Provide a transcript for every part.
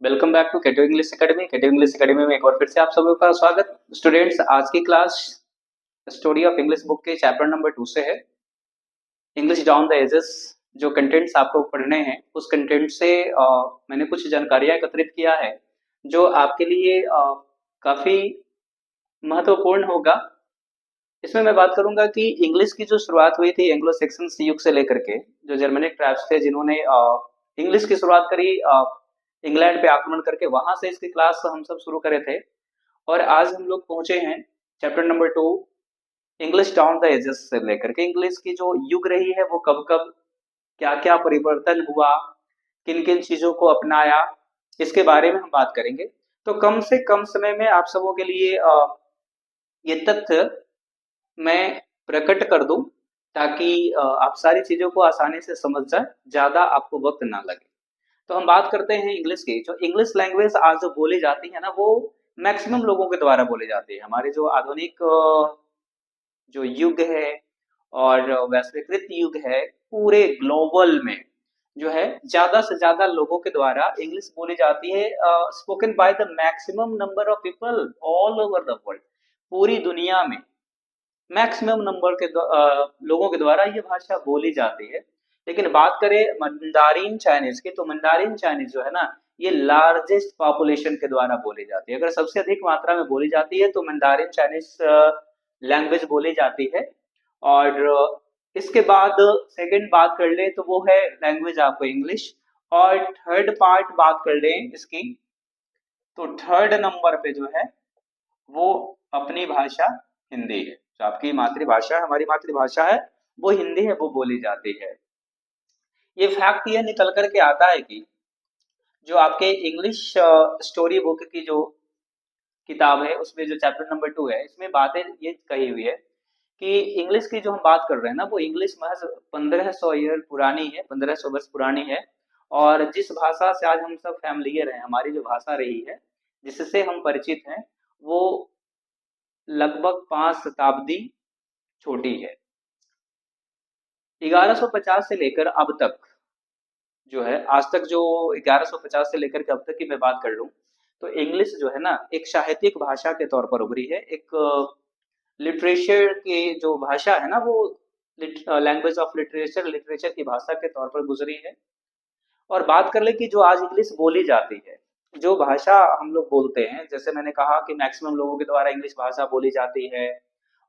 Welcome back to Keto English Academy. Keto English Academy में एक बार फिर से आप सभी का स्वागत। स्टूडेंट्स, आज की class story of English book के चैप्टर नंबर 2 से है। English down the ages. जो कंटेंट्स आपको पढ़ने हैं उस कंटेंट से मैंने कुछ जानकारियां एकत्रित किया है जो आपके लिए काफी महत्वपूर्ण होगा। इसमें मैं बात करूंगा कि इंग्लिश की जो शुरुआत हुई थी एंग्लो सेक्सन युग से लेकर के, जो जर्मनिक ट्राइब्स थे जिन्होंने इंग्लिश की शुरुआत करी इंग्लैंड पे आक्रमण करके, वहां से इसकी क्लास हम सब शुरू करे थे। और आज हम लोग पहुंचे हैं chapter number 2, English down the ages से लेकर के। इंग्लिश की जो युग रही है वो कब कब क्या क्या परिवर्तन हुआ, किन किन चीजों को अपनाया, इसके बारे में हम बात करेंगे। तो कम से कम समय में आप सबों के लिए ये तथ्य मैं प्रकट कर दूं ताकि आप सारी चीजों को आसानी से समझ जाए, ज्यादा आपको वक्त ना लगे। तो हम बात करते हैं इंग्लिश की। जो इंग्लिश लैंग्वेज आज जो बोली जाती है ना, वो मैक्सिमम लोगों के द्वारा बोली जाती है। हमारे जो आधुनिक जो युग है और वैश्वीकृत युग है, पूरे ग्लोबल में जो है ज्यादा से ज्यादा लोगों के द्वारा इंग्लिश बोली जाती है, spoken by the maximum number of people all over the world. पूरी दुनिया में मैक्सिमम नंबर के लोगों के द्वारा ये भाषा बोली जाती है। लेकिन बात करें मंदारिन चाइनीज की, तो मंदारिन चाइनीज जो है ना, ये लार्जेस्ट पॉपुलेशन के द्वारा बोली जाती है। अगर सबसे अधिक मात्रा में बोली जाती है तो मंदारिन चाइनीज लैंग्वेज बोली जाती है। और इसके बाद सेकंड बात कर ले तो वो है लैंग्वेज आपको इंग्लिश। और थर्ड पार्ट बात कर ले इसकी, तो थर्ड नंबर पे जो है वो अपनी भाषा हिंदी है। जो आपकी मातृभाषा है, हमारी मातृभाषा है, वो हिंदी है, वो बोली जाती है। ये फैक्ट ये निकल करके आता है कि जो आपके इंग्लिश स्टोरी बुक की जो किताब है उसमें जो चैप्टर नंबर 2 है, इसमें बातें ये कही हुई है कि इंग्लिश की जो हम बात कर रहे हैं ना, वो इंग्लिश महज 1500 ईयर पुरानी है, 1500 वर्ष पुरानी है। और जिस भाषा से आज हम सब फैमिलियर हैं, हमारी जो भाषा रही है, जिससे हम परिचित हैं, वो लगभग 5 शताब्दी छोटी है। 1150 से लेकर अब तक जो है, आज तक जो 1150 से लेकर के अब तक की मैं बात कर लूं, तो इंग्लिश जो है ना, एक साहित्यिक भाषा के तौर पर उभरी है। एक लिटरेचर की जो भाषा है ना, वो लैंग्वेज ऑफ लिटरेचर, लिटरेचर की भाषा के तौर पर गुजरी है। और बात कर ले कि जो आज इंग्लिश बोली जाती है, जो भाषा हम लोग बोलते हैं, जैसे मैंने कहा कि मैक्सिमम लोगों के द्वारा इंग्लिश भाषा बोली जाती है।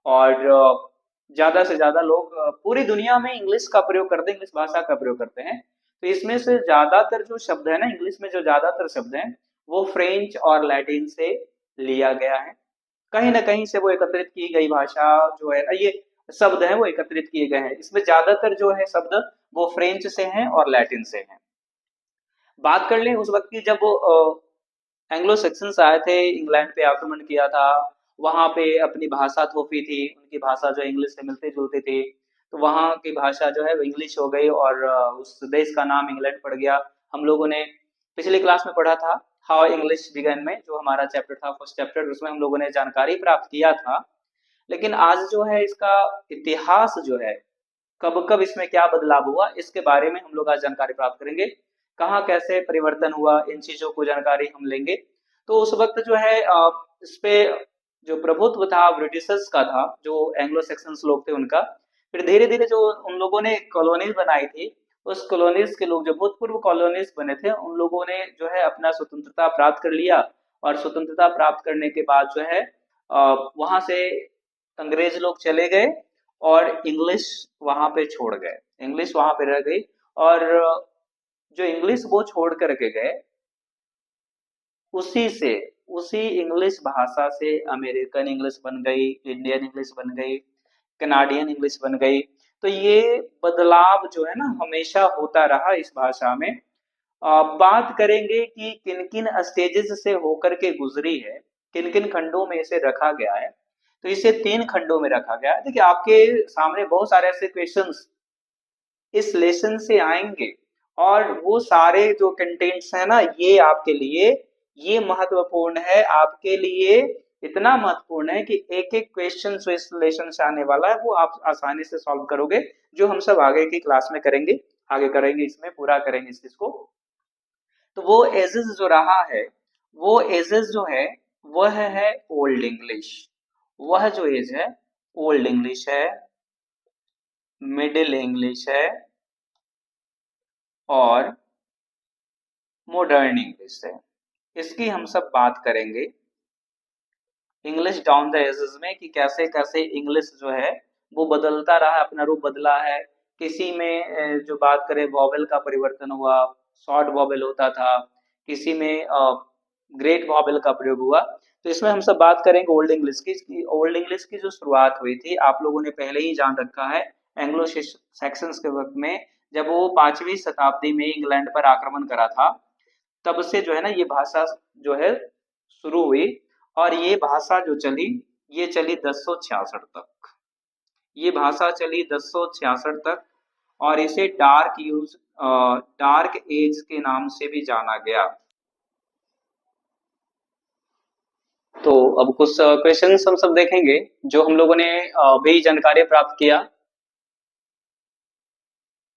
और ज्यादा से ज्यादा लोग पूरी दुनिया में इंग्लिश का प्रयोग करते हैं, इंग्लिश भाषा का प्रयोग करते हैं। तो इसमें से ज्यादातर जो शब्द है ना, इंग्लिश में जो ज्यादातर शब्द हैं, वो फ्रेंच और लैटिन से लिया गया है। कहीं ना कहीं से वो एकत्रित की गई भाषा जो है, ये शब्द है वो एकत्रित किए गए हैं। इसमें ज्यादातर जो है शब्द वो फ्रेंच से हैं और लैटिन से हैं। बात कर लें उस वक्त की, जब एंग्लो सेक्सन्स आए थे, इंग्लैंड पे आक्रमण किया था, वहां पे अपनी भाषा थोपी थी, उनकी भाषा जो इंग्लिश से मिलती जुलती थी, तो वहां की भाषा जो है वो इंग्लिश हो गई और उस देश का नाम इंग्लैंड पड़ गया। हम लोगों ने पिछली क्लास में पढ़ा था हाउ इंग्लिश बिगन में, जो हमारा चैप्टर था, फर्स्ट चैप्टर, उसमें हम लोगों ने जानकारी प्राप्त किया था। लेकिन आज जो है इसका इतिहास जो है, कब कब इसमें क्या बदलाव हुआ, इसके बारे में हम लोग आज जानकारी प्राप्त करेंगे। कहाँ कैसे परिवर्तन हुआ, इन चीजों को जानकारी हम लेंगे। तो उस वक्त जो है इस पे जो प्रभुत्व था ब्रिटिशर्स का था, जो एंग्लो सेक्सन्स लोग थे उनका। फिर धीरे धीरे जो उन लोगों ने कॉलोनीज बनाई थी, उस कॉलोनीज के लोग, जो भूतपूर्व कॉलोनीज बने थे, उन लोगों ने जो है अपना स्वतंत्रता प्राप्त कर लिया। और स्वतंत्रता प्राप्त करने के बाद जो है वहां से अंग्रेज लोग चले गए और इंग्लिश वहां पे छोड़ गए, इंग्लिश वहां पे रह गई। और जो इंग्लिश वो छोड़ करके गए, उसी से, उसी इंग्लिश भाषा से अमेरिकन इंग्लिश बन गई, इंडियन इंग्लिश बन गई, कनाडियन इंग्लिश बन गई। तो ये बदलाव जो है ना, हमेशा होता रहा इस भाषा में। बात करेंगे कि किन किन स्टेजेस से होकर के गुजरी है, किन किन खंडों में इसे रखा गया है। तो इसे 3 खंडों में रखा गया है। देखिए, आपके सामने बहुत सारे ऐसे क्वेश्चंस इस लेसन से आएंगे, और वो सारे जो कंटेंट्स है ना, ये आपके लिए ये महत्वपूर्ण है, आपके लिए इतना महत्वपूर्ण है कि एक एक क्वेश्चन जो इस लेसन से आने वाला है वो आप आसानी से सॉल्व करोगे, जो हम सब आगे की क्लास में करेंगे, आगे करेंगे, इसमें पूरा करेंगे इस चीज को। तो वो एजेस जो रहा है, वो एजेस जो है वह है ओल्ड इंग्लिश। वह जो एज है ओल्ड इंग्लिश है, मिडिल इंग्लिश है और मॉडर्न इंग्लिश है। इसकी हम सब बात करेंगे इंग्लिश डाउन द एजेस में कि कैसे कैसे इंग्लिश जो है वो बदलता रहा, अपना रूप बदला है। किसी में जो बात करें वॉवेल का परिवर्तन हुआ, शॉर्ट वॉवेल होता था, किसी में ग्रेट वॉवेल का प्रयोग हुआ। तो इसमें हम सब बात करेंगे ओल्ड इंग्लिश की। ओल्ड इंग्लिश की जो शुरुआत हुई थी आप लोगों ने पहले ही जान रखा है, एंग्लो सैक्सन्स के वक्त में, जब वो 5वीं शताब्दी में इंग्लैंड पर आक्रमण करा था, तब से जो है ना ये भाषा जो है शुरू हुई। और ये भाषा जो चली, ये चली 1066 तक। ये भाषा चली 1066 तक और इसे डार्क एज के नाम से भी जाना गया। तो अब कुछ क्वेश्चंस हम सब देखेंगे जो हम लोगों ने भी जानकारी प्राप्त किया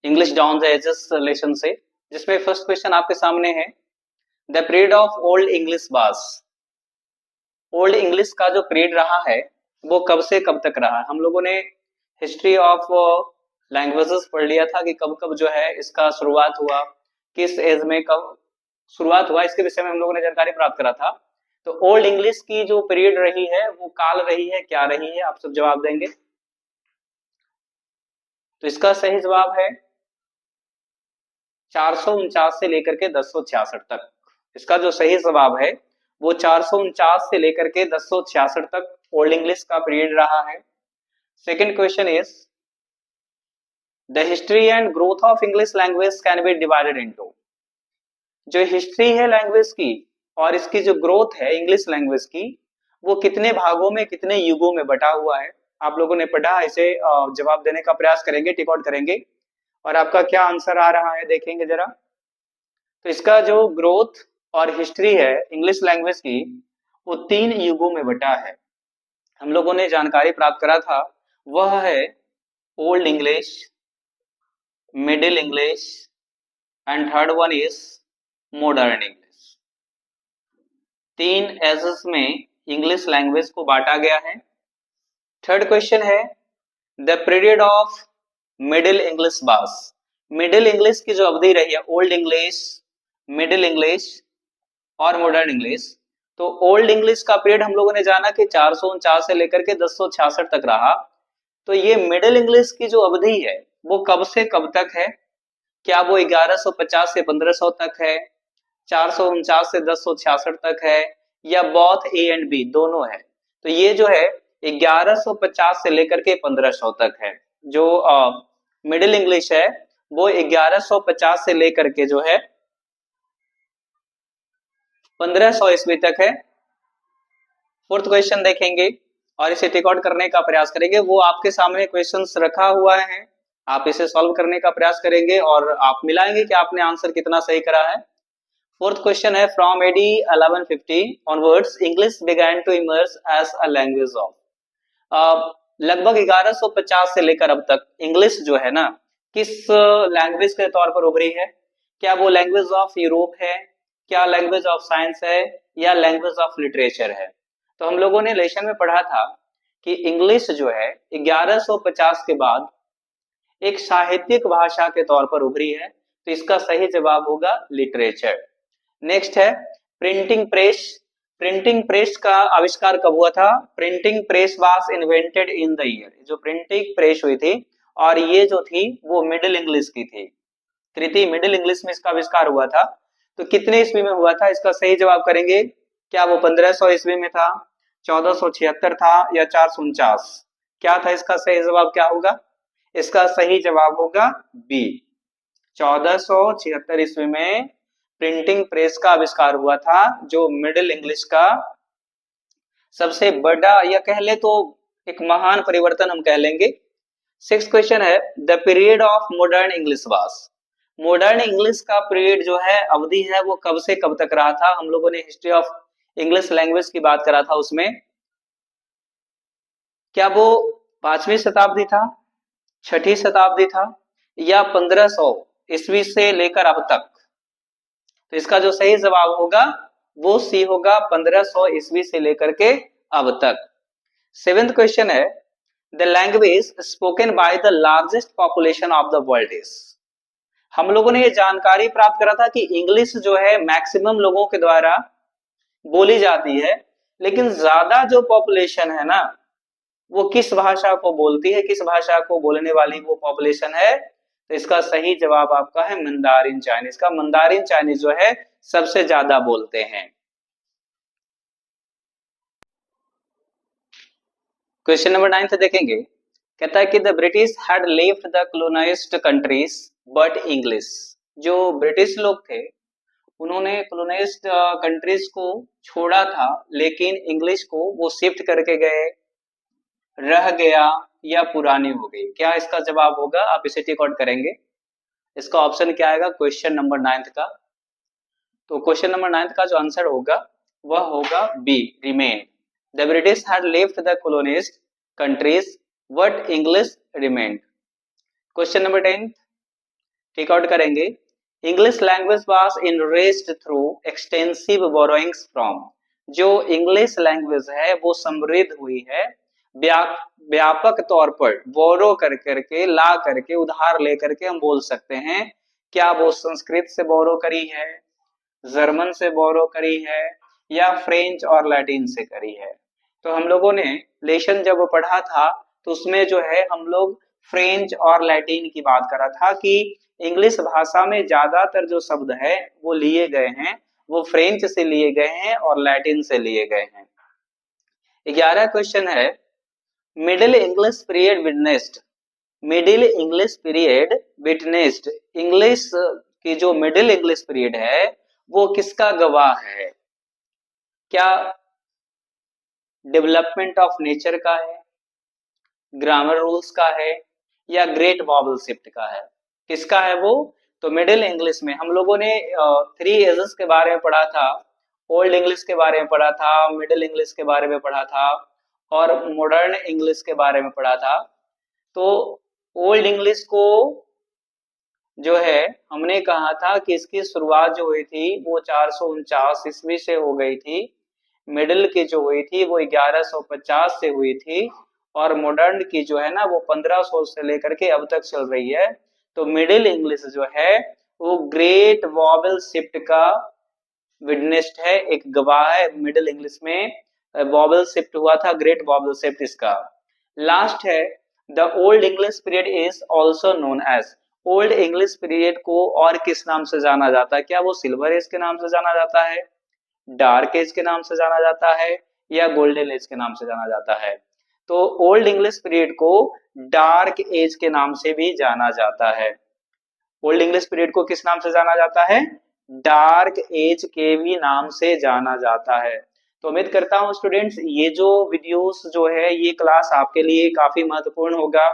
English down the ages lesson से, जिसमें फर्स्ट क्वेश्चन आपके सामने है, the period of Old English was. Old English का जो पीरियड रहा है वो कब से कब तक रहा। हम लोगों ने हिस्ट्री ऑफ लैंग्वेजेस पढ़ लिया था कि कब कब जो है इसका शुरुआत हुआ, किस एज में कब शुरुआत हुआ, इसके विषय में हम लोगों ने जानकारी प्राप्त करा था। तो ओल्ड इंग्लिश की जो पीरियड रही है वो काल रही है, क्या रही है, आप सब जवाब देंगे। तो इसका सही जवाब है 449 से लेकर के 1066 तक। इसका जो सही जवाब है वो 449 से लेकर के 1066 तक ओल्ड इंग्लिश का पीरियड रहा है। Second question is, the history and growth of English language can be divided into. जो हिस्ट्री है लैंग्वेज की और इसकी जो ग्रोथ है इंग्लिश लैंग्वेज की, वो कितने भागों में, कितने युगों में बटा हुआ है। आप लोगों ने पढ़ा, इसे जवाब देने का प्रयास करेंगे, टिक आउट करेंगे और आपका क्या आंसर आ रहा है देखेंगे जरा। तो इसका जो ग्रोथ और हिस्ट्री है इंग्लिश लैंग्वेज की, वो 3 युगों में बटा है। हम लोगों ने जानकारी प्राप्त करा था, वह है Old English, Middle English and third one is Modern English. 3 ages में इंग्लिश लैंग्वेज को बांटा गया है। थर्ड क्वेश्चन है, the period of Middle English was. Middle English की जो अवधि रही है, ओल्ड इंग्लिश, मिडिल इंग्लिश और मॉडर्न इंग्लिश। तो ओल्ड इंग्लिश का पीरियड हम लोगों ने जाना कि 449 से लेकर के 1066 तक रहा। तो ये मिडिल इंग्लिश की जो अवधि है वो कब से कब तक है, क्या वो 1150 से 1500 तक है, 449 से 1066 तक है, या बोथ ए एंड बी दोनों है। तो ये जो है 1150 से लेकर के 1500 तक है। जो मिडिल इंग्लिश है वो 1150 से लेकर के जो है 1500 ईस्वी तक है। फोर्थ क्वेश्चन देखेंगे और इसे टिक आउट करने का प्रयास करेंगे। वो आपके सामने क्वेश्चंस रखा हुआ है, आप इसे सॉल्व करने का प्रयास करेंगे और आप मिलाएंगे कि आपने आंसर कितना सही करा है। फोर्थ क्वेश्चन है, from AD 1150 onwards English began to emerge as a language of. लगभग 1150 से लेकर अब तक इंग्लिश जो है ना किस लैंग्वेज के तौर पर उभरी है। क्या वो लैंग्वेज ऑफ यूरोप है, क्या लैंग्वेज ऑफ साइंस है, या लैंग्वेज ऑफ लिटरेचर है। तो हम लोगों ने लेसन में पढ़ा था कि इंग्लिश जो है 1150 के बाद एक साहित्यिक भाषा के तौर पर उभरी है। तो इसका सही जवाब होगा लिटरेचर। नेक्स्ट है प्रिंटिंग प्रेस। प्रिंटिंग प्रेस का आविष्कार कब हुआ था? Printing press was invented in the year. जो प्रिंटिंग प्रेस हुई थी और ये जो थी वो मिडिल इंग्लिश की थी, तृतीय मिडिल इंग्लिश में इसका आविष्कार हुआ था। तो कितने ईस्वी में हुआ था, इसका सही जवाब करेंगे। क्या वो 1500 ईस्वी में था, 1476 था, या 449? क्या था इसका सही जवाब, क्या होगा? इसका सही जवाब होगा बी, 1476 ईस्वी में प्रिंटिंग प्रेस का आविष्कार हुआ था, जो मिडिल इंग्लिश का सबसे बड़ा या कह ले तो एक महान परिवर्तन हम कह लेंगे। सिक्स्थ क्वेश्चन है, the period of modern English was. Modern English का पीरियड जो है, अवधि है, वो कब से कब तक रहा था। हम लोगों ने हिस्ट्री ऑफ इंग्लिश लैंग्वेज की बात करा था, उसमें क्या वो 5वीं शताब्दी था, 6ठी शताब्दी था, या 1500 ईस्वी से लेकर अब तक? तो इसका जो सही जवाब होगा वो सी होगा, 1500 ईस्वी से लेकर के अब तक। 7th क्वेश्चन है, the language spoken by the largest population of the world is. हम लोगों ने ये जानकारी प्राप्त करा था कि इंग्लिश जो है मैक्सिमम लोगों के द्वारा बोली जाती है, लेकिन ज्यादा जो पॉपुलेशन है ना वो किस भाषा को बोलती है, किस भाषा को बोलने वाली वो पॉपुलेशन है? तो इसका सही जवाब आपका है मंदारिन चाइनीज का। मंदारिन चाइनीज जो है सबसे ज्यादा बोलते हैं। क्वेश्चन नंबर 9 देखेंगे, कहता है कि the British had left the colonised countries but English. जो ब्रिटिश लोग थे उन्होंने कॉलोनाइज्ड कंट्रीज को छोड़ा था, लेकिन इंग्लिश को वो शिफ्ट करके गए, रह गया या पुरानी हो गई। क्या इसका जवाब होगा? आप इसे टिक आउट करेंगे। इसका ऑप्शन क्या आएगा क्वेश्चन नंबर 9 का? तो क्वेश्चन नंबर 9 का जो आंसर होगा वह होगा B, remain. The British had left the colonised countries but English remained. Question number 10 tick out करेंगे, English language was enriched through extensive borrowings from. जो इंग्लिश लैंग्वेज है वो समृद्ध हुई है व्यापक तौर पर, बोरो कर करके, ला करके, उधार लेकर के हम बोल सकते हैं। क्या वो संस्कृत से बोरो करी है, जर्मन से बोरो करी है, या फ्रेंच और लैटिन से करी है? तो हम लोगों ने लेसन जब पढ़ा था तो उसमें जो है हम लोग फ्रेंच और लैटिन की बात करा था कि इंग्लिश भाषा में ज्यादातर जो शब्द है वो लिए गए हैं, वो फ्रेंच से लिए गए हैं और लैटिन से लिए गए हैं। 11 क्वेश्चन है, Middle English period witnessed. Middle English period witnessed, English की जो मिडिल इंग्लिश पीरियड है वो किसका गवाह है? क्या डेवलपमेंट ऑफ नेचर का है, ग्रामर रूल्स का है, या ग्रेट वॉवल शिफ्ट का है? किसका है वो? तो मिडिल इंग्लिश में हम लोगों ने 3 एजेस के बारे में पढ़ा था, ओल्ड इंग्लिश के बारे में पढ़ा था, मिडिल इंग्लिश के बारे में पढ़ा था और मॉडर्न इंग्लिश के बारे में पढ़ा था। तो ओल्ड इंग्लिश को जो है हमने कहा था कि इसकी शुरुआत जो हुई थी वो 449 ईस्वी से हो गई थी, मिडिल की जो हुई थी वो 1150 से हुई थी, और मॉडर्न की जो है ना वो 1500 से लेकर के अब तक चल रही है। तो मिडिल इंग्लिश जो है वो ग्रेट वॉवेल शिफ्ट का विटनेस्ड है, एक गवाह है। मिडिल इंग्लिश में वॉवेल शिफ्ट हुआ था, ग्रेट वॉवेल शिफ्ट इसका। लास्ट है, the Old English period is also known as. Old English period को और किस नाम से जाना जाता है? क्या वो सिल्वर एज के नाम से जाना जाता है, डार्क एज के नाम से जाना जाता है, या गोल्डन एज के नाम से जाना जाता है? तो ओल्ड इंग्लिश पीरियड को डार्क एज के नाम से भी जाना जाता है। ओल्ड इंग्लिश पीरियड को किस नाम से जाना जाता है? डार्क एज के भी नाम से जाना जाता है। तो उम्मीद करता हूं स्टूडेंट्स ये जो वीडियोस जो है ये क्लास आपके लिए काफी महत्वपूर्ण होगा।